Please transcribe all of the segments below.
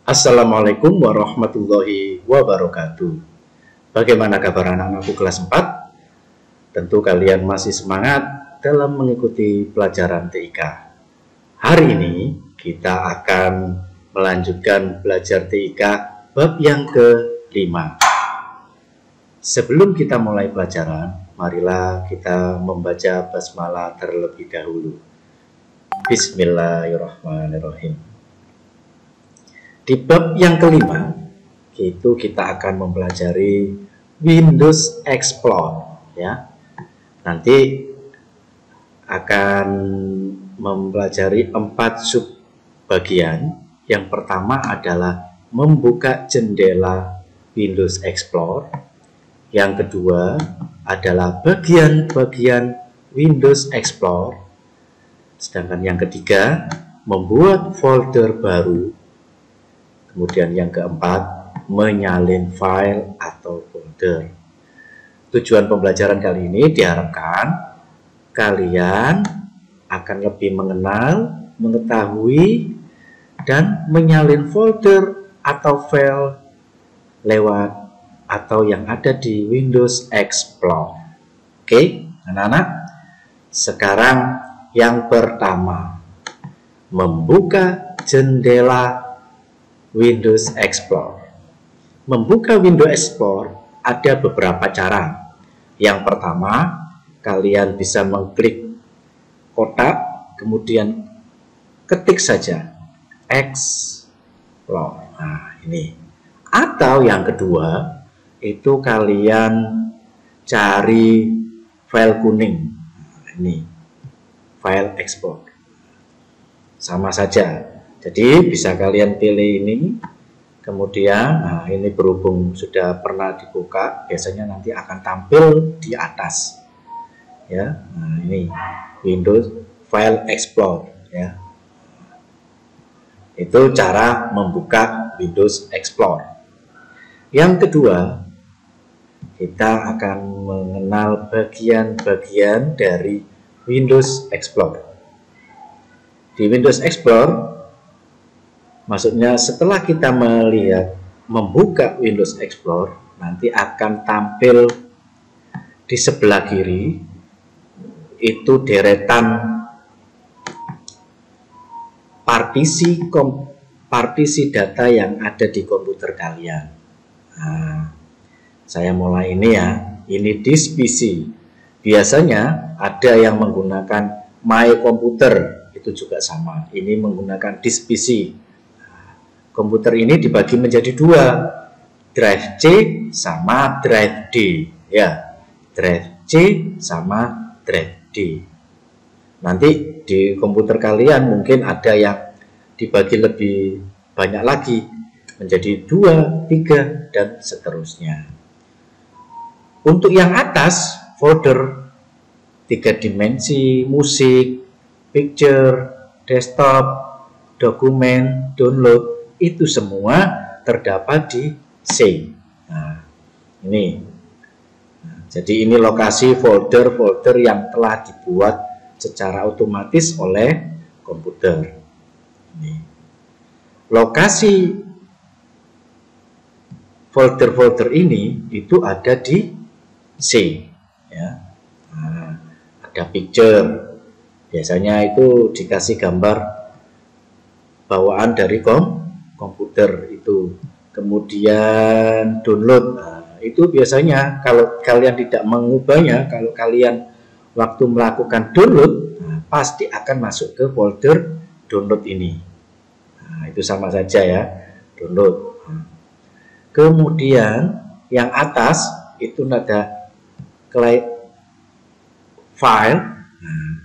Assalamualaikum warahmatullahi wabarakatuh. Bagaimana kabar anak-anakku kelas 4? Tentu kalian masih semangat dalam mengikuti pelajaran TIK. Hari ini kita akan melanjutkan belajar TIK bab yang ke-5. Sebelum kita mulai pelajaran, marilah kita membaca basmalah terlebih dahulu. Bismillahirrahmanirrahim. Di bab yang ke-5 itu kita akan mempelajari Windows Explorer, ya. Nanti akan mempelajari 4 sub bagian. Yang pertama adalah membuka jendela Windows Explorer. Yang kedua adalah bagian-bagian Windows Explorer. Sedangkan yang ketiga membuat folder baru. Kemudian yang keempat, menyalin file atau folder. Tujuan pembelajaran kali ini diharapkan kalian akan lebih mengenal, mengetahui, dan menyalin folder atau file lewat atau yang ada di Windows Explorer. Oke, anak-anak. Sekarang yang pertama, membuka jendela Windows Explorer. Membuka Windows Explorer ada beberapa cara. Yang pertama, kalian bisa mengklik kotak, kemudian ketik saja Explorer. Nah, ini. Atau yang kedua, itu kalian cari file kuning. Nah, ini, file Explorer. Sama saja. Jadi bisa kalian pilih ini, kemudian nah ini berhubung sudah pernah dibuka, biasanya nanti akan tampil di atas, ya. Nah ini Windows File Explorer, ya. Itu cara membuka Windows Explorer. Yang kedua, kita akan mengenal bagian-bagian dari Windows Explorer. Di Windows Explorer, maksudnya setelah kita melihat membuka Windows Explorer, nanti akan tampil di sebelah kiri itu deretan partisi data yang ada di komputer kalian. Nah, saya mulai ini ya, ini disk PC. Biasanya ada yang menggunakan My Computer, itu juga sama. Ini menggunakan disk PC. Komputer ini dibagi menjadi dua, drive C sama drive D, ya. Drive C sama drive D. Nanti di komputer kalian mungkin ada yang dibagi lebih banyak lagi, menjadi 2, 3, dan seterusnya. Untuk yang atas, folder 3 dimensi, musik, picture, desktop, dokumen, download, itu semua terdapat di C. Nah, ini. Nah, jadi ini lokasi folder-folder yang telah dibuat secara otomatis oleh komputer. Ini. Lokasi folder-folder ini itu ada di C. Ya. Nah, ada picture. Biasanya itu dikasih gambar bawaan dari komputer itu. Kemudian download, nah, itu biasanya kalau kalian tidak mengubahnya, kalau kalian waktu melakukan download, nah, pasti akan masuk ke folder download ini. Nah, itu sama saja ya, download. Nah, kemudian yang atas itu ada file. Nah,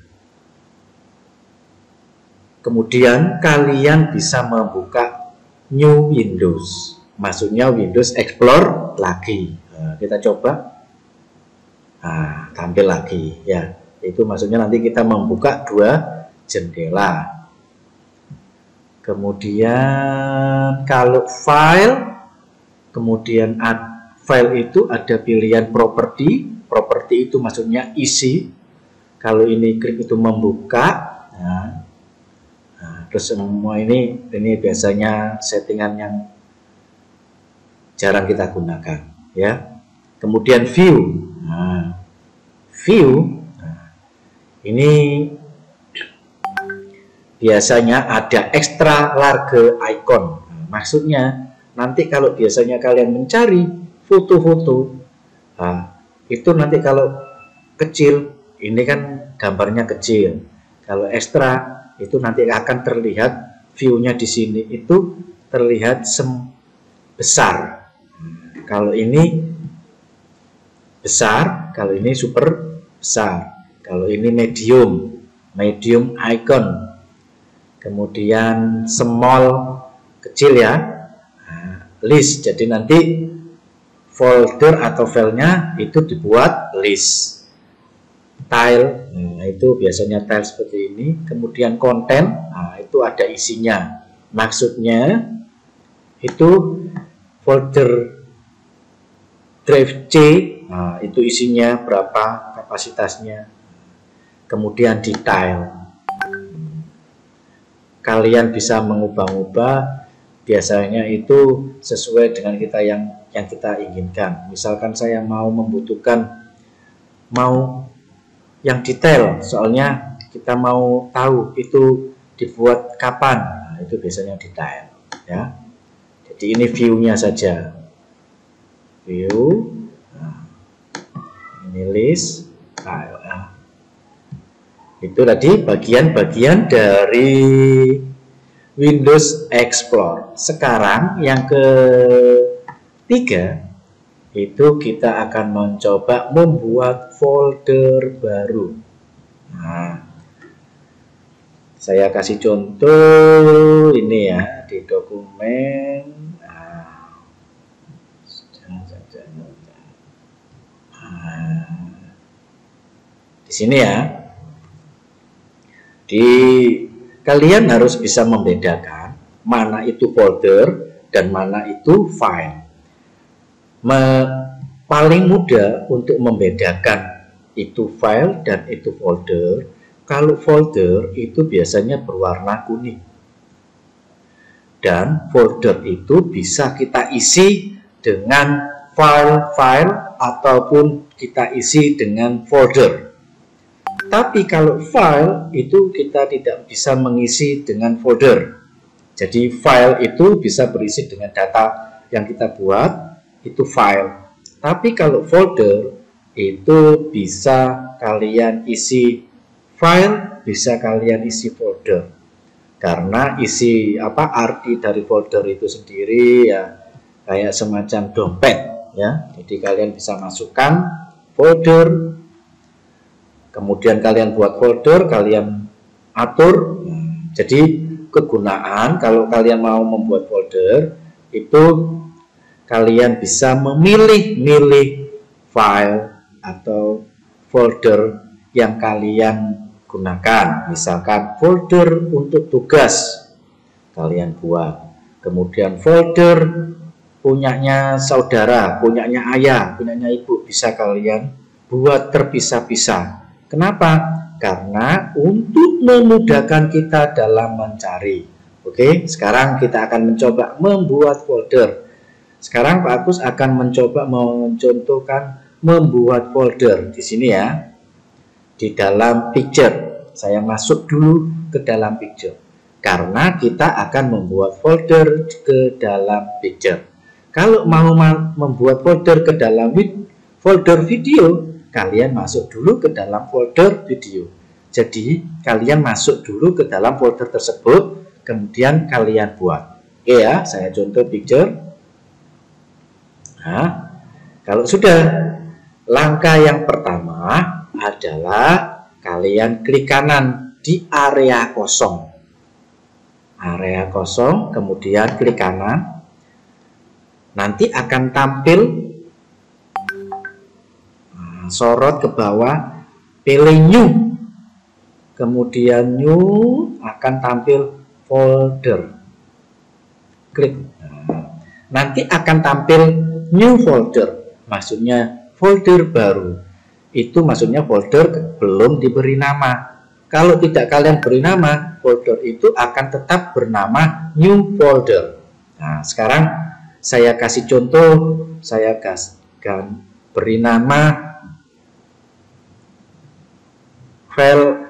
kemudian kalian bisa membuka New Windows, maksudnya Windows Explorer lagi. Nah, kita coba. Nah, tampil lagi, ya. Itu maksudnya nanti kita membuka 2 jendela. Kemudian kalau file, kemudian file itu ada pilihan properti. Properti itu maksudnya isi. Kalau ini klik itu membuka. Nah, terus semua ini biasanya settingan yang jarang kita gunakan, ya. Kemudian view. Nah, view, ini biasanya ada extra large icon. Maksudnya nanti kalau biasanya kalian mencari foto-foto, itu nanti kalau kecil, ini kan gambarnya kecil. Kalau ekstra itu nanti akan terlihat view-nya di sini itu terlihat besar. Kalau ini besar, kalau ini super besar, kalau ini medium icon, kemudian small kecil ya, list. Jadi nanti folder atau filenya itu dibuat list. Tile, nah itu biasanya tile seperti ini. Kemudian konten, nah itu ada isinya. Maksudnya itu folder drive C, nah itu isinya berapa, kapasitasnya. Kemudian detail, kalian bisa mengubah-ubah, biasanya itu sesuai dengan kita yang kita inginkan. Misalkan saya mau yang detail, soalnya kita mau tahu itu dibuat kapan, nah, itu biasanya detail ya. Jadi ini view-nya saja, view, nah, ini list, file, nah. Itu tadi bagian-bagian dari Windows Explorer. Sekarang yang ketiga itu kita akan mencoba membuat folder baru. Nah, saya kasih contoh ini ya di dokumen. Di sini ya. Kalian harus bisa membedakan mana itu folder dan mana itu file. Paling mudah untuk membedakan itu file dan itu folder. Kalau folder itu biasanya berwarna kuning, dan folder itu bisa kita isi dengan file ataupun kita isi dengan folder. Tapi kalau file itu kita tidak bisa mengisi dengan folder. Jadi file itu bisa berisi dengan data yang kita buat, itu file. Tapi kalau folder itu bisa kalian isi file, bisa kalian isi folder. Karena isi arti dari folder itu sendiri ya kayak semacam dompet ya. Jadi kalian bisa masukkan folder, kemudian kalian buat folder, kalian atur. Jadi kegunaan kalau kalian mau membuat folder itu kalian bisa memilih file atau folder yang kalian gunakan. Misalkan folder untuk tugas kalian buat, kemudian folder punyanya saudara, punyanya ayah, punyanya ibu, bisa kalian buat terpisah-pisah. Kenapa? Karena untuk memudahkan kita dalam mencari. Oke, sekarang kita akan mencoba membuat folder. Sekarang Pak Agus akan mencoba mencontohkan membuat folder di sini ya. Di dalam picture. Saya masuk dulu ke dalam picture. Karena kita akan membuat folder ke dalam picture. Kalau mau membuat folder ke dalam folder video, kalian masuk dulu ke dalam folder video. Jadi kalian masuk dulu ke dalam folder tersebut, kemudian kalian buat. Oke ya, saya contoh picture. Nah, kalau sudah, langkah yang pertama adalah kalian klik kanan di area kosong. Area kosong, kemudian klik kanan. Nanti akan tampil sorot ke bawah, pilih new, kemudian new akan tampil folder, klik. Nanti akan tampil new folder, maksudnya folder baru. Itu maksudnya folder belum diberi nama. Kalau tidak kalian beri nama, folder itu akan tetap bernama new folder. Nah, sekarang saya kasih contoh, saya beri nama file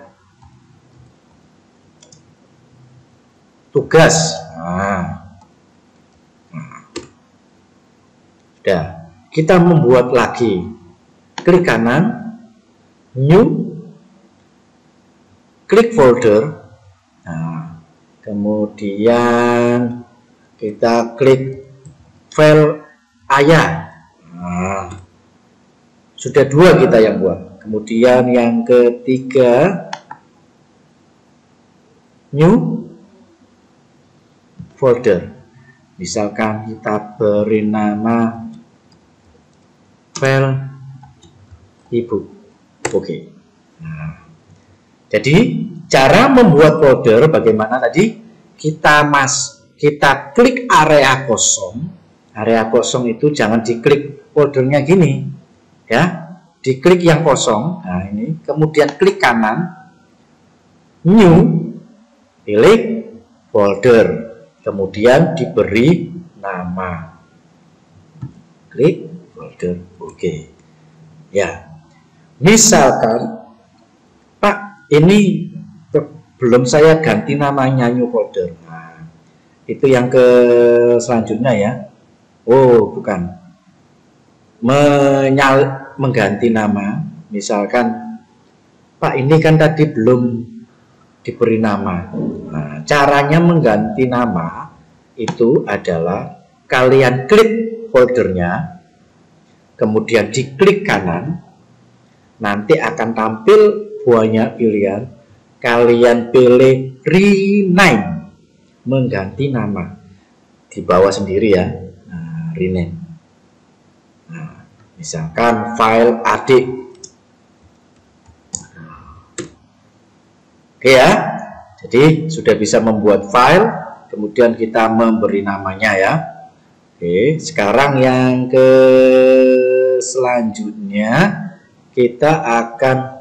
tugas. Sudah, kita membuat lagi. Klik kanan, new, klik folder. Nah, kemudian kita klik file ayah. Nah, sudah 2 kita yang buat. Kemudian yang ketiga, new folder. Misalkan kita beri nama file ibu. Oke. Nah, jadi cara membuat folder bagaimana tadi? Kita klik area kosong. Area kosong itu jangan diklik foldernya gini, ya. Diklik yang kosong. Nah, ini. Kemudian klik kanan, new, pilih folder. Kemudian diberi nama. Klik folder. Oke. Ya. Misalkan, Pak, ini belum saya ganti namanya new folder. Nah, itu yang ke selanjutnya ya. Oh, bukan. Mengganti nama. Misalkan, Pak, ini kan tadi belum diberi nama. Nah, caranya mengganti nama itu adalah kalian klik foldernya, kemudian diklik kanan, nanti akan tampil banyak pilihan. Kalian pilih rename, mengganti nama. Di bawah sendiri ya. Nah, rename. Nah, misalkan file adik. Oke ya. Jadi sudah bisa membuat file, kemudian kita memberi namanya ya. Oke, sekarang yang ke selanjutnya kita akan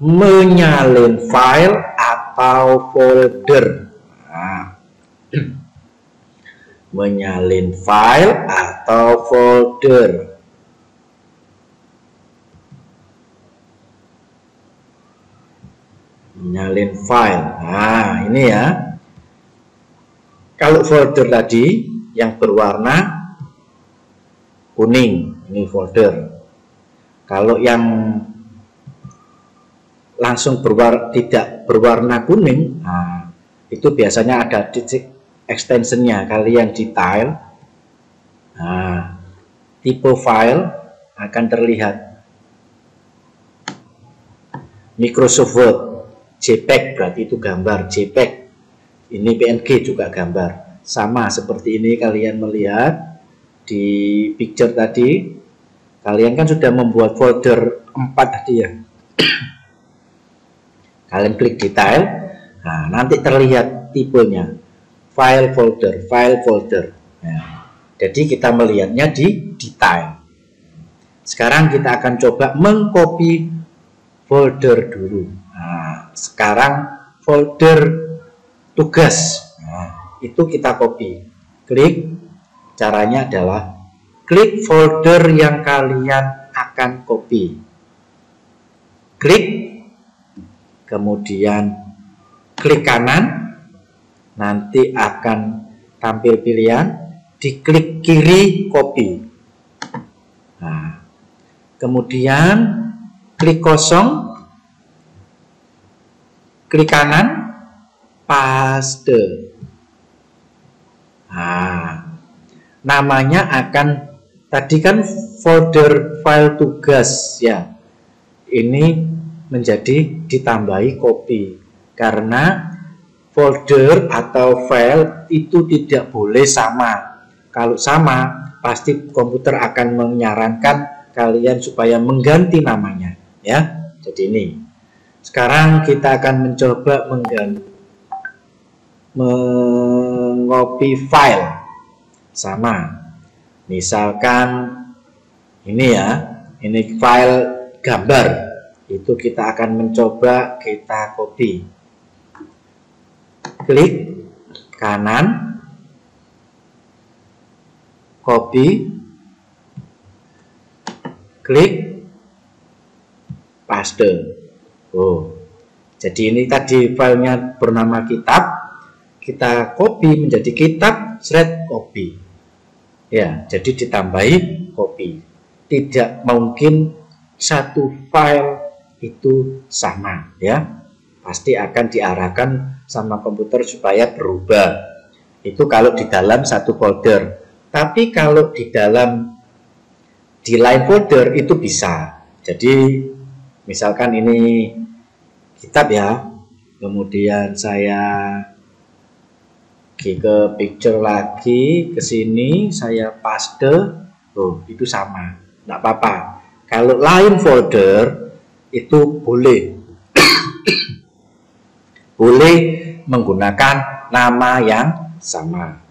menyalin file atau folder. Nah, menyalin file atau folder. Menyalin file. Nah, ini ya. Kalau folder tadi yang berwarna kuning, ini folder. Kalau yang langsung tidak berwarna kuning, nah, itu biasanya ada titik extensionnya. Kalian di tile, nah, tipe file akan terlihat Microsoft Word, JPEG berarti itu gambar, JPEG ini PNG juga gambar. Sama seperti ini kalian melihat di picture tadi, kalian kan sudah membuat folder 4 tadi ya. Kalian klik detail, nah nanti terlihat tipenya file folder, file folder. Nah, jadi kita melihatnya di detail. Sekarang kita akan coba mengcopy folder dulu. Nah, sekarang folder tugas. Nah, itu kita copy. Klik, caranya adalah klik folder yang kalian akan copy. Klik, kemudian klik kanan, nanti akan tampil pilihan, diklik kiri copy. Nah, kemudian klik kosong, klik kanan, paste. Nah, namanya akan, tadi kan folder file tugas ya, ini menjadi ditambahi copy, karena folder atau file itu tidak boleh sama. Kalau sama, pasti komputer akan menyarankan kalian supaya mengganti namanya ya. Jadi ini sekarang kita akan mencoba mengcopy file. Sama, misalkan ini ya, ini file gambar. itu kita akan mencoba kita copy. Klik kanan, copy, klik paste. Oh, jadi ini tadi filenya bernama kitab, kita copy menjadi kitab copy. Ya, jadi ditambahi copy. Tidak mungkin satu file itu sama, ya. Pasti akan diarahkan sama komputer supaya berubah. Itu kalau di dalam satu folder. Tapi kalau di lain folder itu bisa. Jadi misalkan ini kitab ya, kemudian saya ke picture lagi, ke sini saya paste, oh itu sama, tidak apa-apa. Kalau lain folder itu boleh boleh menggunakan nama yang sama.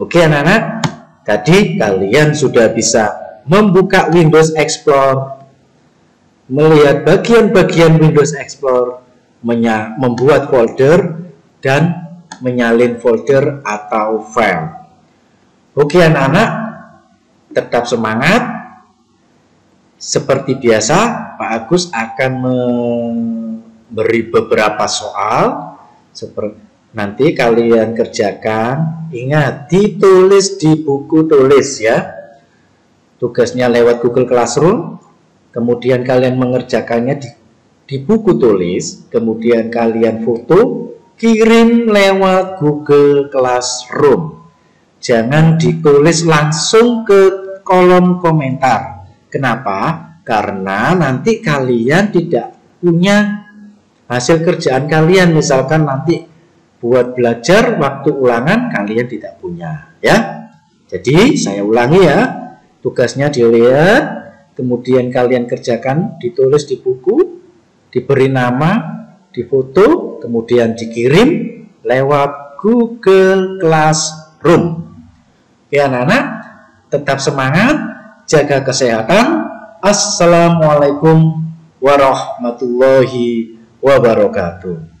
Oke anak-anak, tadi kalian sudah bisa membuka Windows Explorer, melihat bagian-bagian Windows Explorer, membuat folder dan menyalin folder atau file. Oke anak-anak, tetap semangat. Seperti biasa, Pak Agus akan memberi beberapa soal. Seperti nanti kalian kerjakan, ingat ditulis di buku tulis ya. Tugasnya lewat Google Classroom, kemudian kalian mengerjakannya di buku tulis, kemudian kalian foto, kirim lewat Google Classroom. Jangan ditulis langsung ke kolom komentar. Kenapa? Karena nanti kalian tidak punya hasil kerjaan kalian. Misalkan nanti buat belajar waktu ulangan kalian tidak punya, ya. Jadi saya ulangi ya. Tugasnya dilihat, kemudian kalian kerjakan, ditulis di buku, diberi nama, difoto, kemudian dikirim lewat Google Classroom. Ya anak-anak, tetap semangat, jaga kesehatan. Assalamualaikum warahmatullahi wabarakatuh.